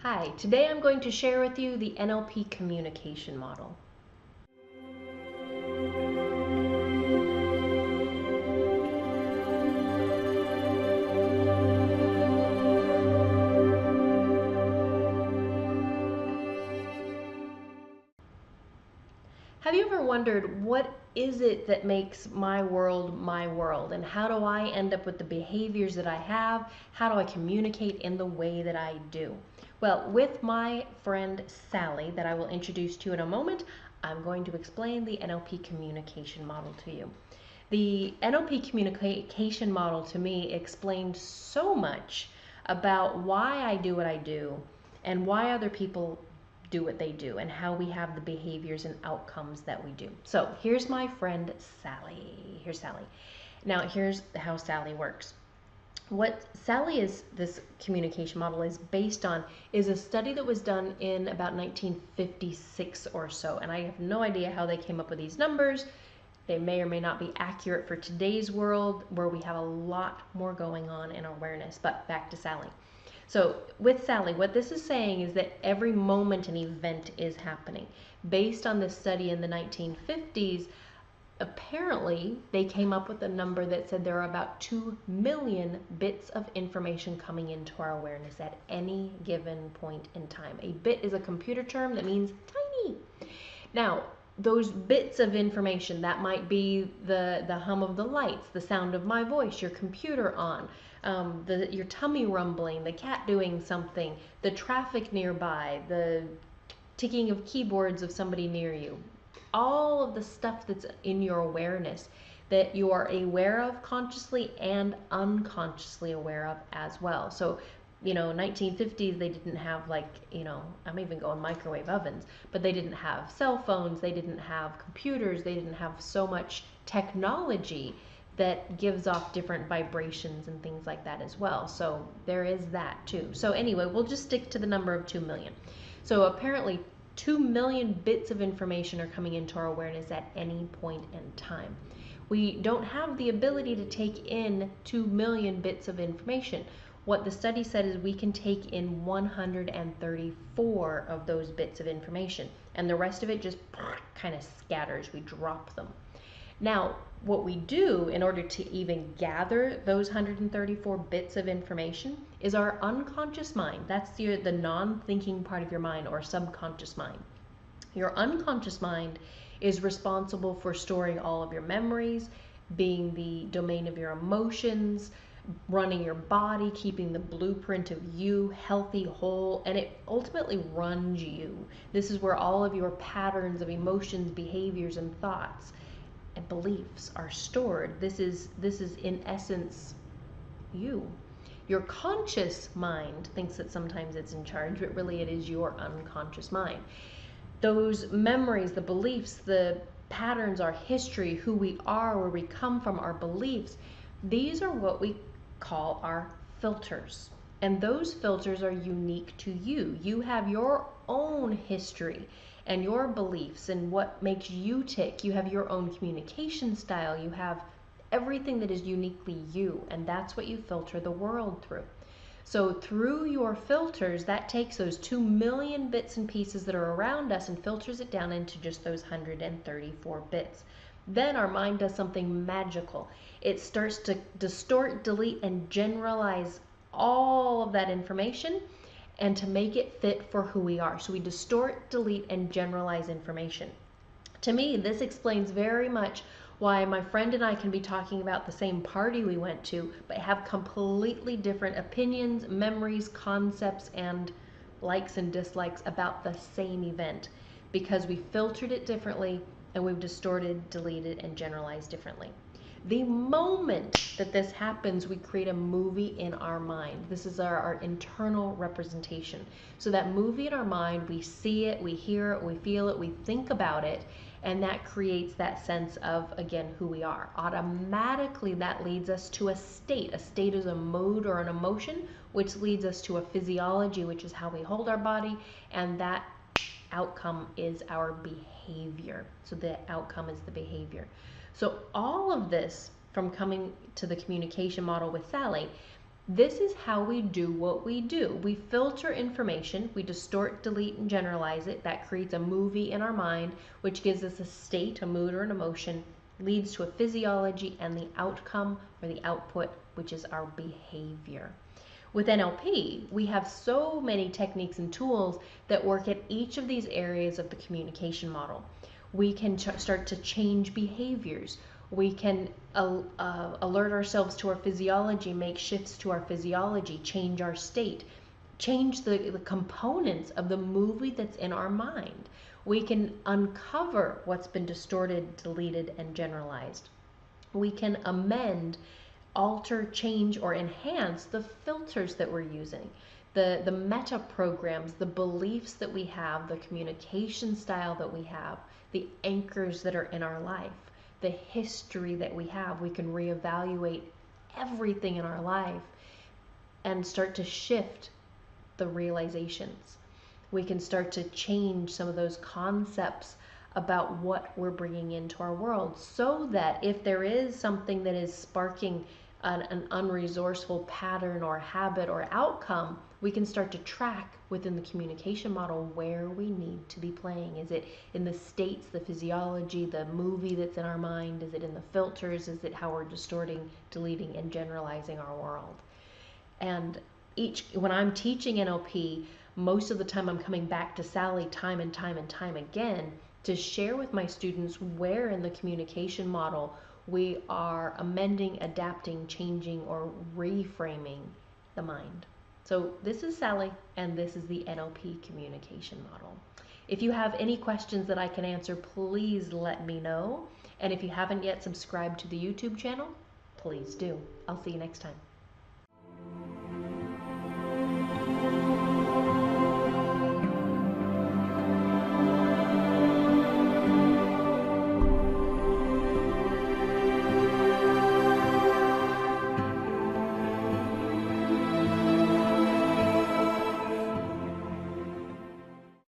Hi, today I'm going to share with you the NLP Communication Model. Have you ever wondered what is it that makes my world, and how do I end up with the behaviors that I have? How do I communicate in the way that I do? Well, with my friend Sally, that I will introduce to you in a moment, I'm going to explain the NLP Communication Model to you. The NLP Communication Model to me explained so much about why I do what I do and why other people do what they do and how we have the behaviors and outcomes that we do. So here's my friend Sally. Here's Sally. Now here's how Sally works. What Sally is, this communication model is based on, is a study that was done in about 1956 or so. And I have no idea how they came up with these numbers. They may or may not be accurate for today's world where we have a lot more going on in awareness. But back to Sally. So with Sally, what this is saying is that every moment an event is happening. Based on this study in the 1950s, apparently they came up with a number that said there are about 2 million bits of information coming into our awareness at any given point in time. A bit is a computer term that means tiny. Now, those bits of information, that might be the hum of the lights, the sound of my voice, your computer on, your tummy rumbling, the cat doing something, the traffic nearby, the ticking of keyboards of somebody near you. All of the stuff that's in your awareness that you are aware of consciously and unconsciously aware of as well. So 1950s, they didn't have I'm even going microwave ovens, but they didn't have cell phones, they didn't have computers, they didn't have so much technology that gives off different vibrations and things like that as well. So there is that too. So anyway, we'll just stick to the number of 2 million. So apparently 2 million bits of information are coming into our awareness at any point in time. We don't have the ability to take in 2 million bits of information. What the study said is we can take in 134 of those bits of information, and the rest of it just kind of scatters. We drop them. Now, what we do in order to even gather those 134 bits of information is our unconscious mind. That's the non-thinking part of your mind, or subconscious mind. Your unconscious mind is responsible for storing all of your memories, being the domain of your emotions, running your body, keeping the blueprint of you healthy, whole, and it ultimately runs you. This is where all of your patterns of emotions, behaviors, and thoughts and beliefs are stored. This is in essence you. Your conscious mind thinks that sometimes it's in charge, but really it is your unconscious mind. Those memories, the beliefs, the patterns, our history, who we are, where we come from, our beliefs, these are what we call our filters. And those filters are unique to you. You have your own history and your beliefs and what makes you tick. You have your own communication style. You have everything that is uniquely you, and that's what you filter the world through. So through your filters, that takes those 2 million bits and pieces that are around us and filters it down into just those 134 bits. Then our mind does something magical. It starts to distort, delete, and generalize all of that information and to make it fit for who we are. So we distort, delete, and generalize information. To me, this explains very much why my friend and I can be talking about the same party we went to, but have completely different opinions, memories, concepts, and likes and dislikes about the same event, because we filtered it differently and we've distorted, deleted, and generalized differently. The moment that this happens, we create a movie in our mind. This is our internal representation. So that movie in our mind, we see it, we hear it, we feel it, we think about it, and that creates that sense of, again, who we are. Automatically, that leads us to a state. A state is a mood or an emotion, which leads us to a physiology, which is how we hold our body, and that outcome is our behavior. So the outcome is the behavior. So all of this, from coming to the communication model with Sally, This is how we do what we do. We filter information, we distort, delete, and generalize it. That creates a movie in our mind, which gives us a state, a mood, or an emotion, leads to a physiology, and the outcome or the output, which is our behavior. With NLP, we have so many techniques and tools that work at each of these areas of the communication model. We can start to change behaviors. We can alert ourselves to our physiology, make shifts to our physiology, change our state, change the components of the movie that's in our mind. We can uncover what's been distorted, deleted, and generalized. We can amend, alter, change, or enhance the filters that we're using, the meta programs, the beliefs that we have, the communication style that we have, the anchors that are in our life, the history that we have. We can reevaluate everything in our life and start to shift the realizations. We can start to change some of those concepts about what we're bringing into our world, so that if there is something that is sparking an unresourceful pattern or habit or outcome, we can start to track within the communication model where we need to be playing. Is it in the states, the physiology, the movie that's in our mind? Is it in the filters? Is it how we're distorting, deleting, and generalizing our world? And when I'm teaching NLP, most of the time I'm coming back to Sally time and time and time again to share with my students where in the communication model we are amending, adapting, changing, or reframing the mind. So this is Sally, and this is the NLP Communication Model. If you have any questions that I can answer, please let me know. And if you haven't yet subscribed to the YouTube channel, please do. I'll see you next time.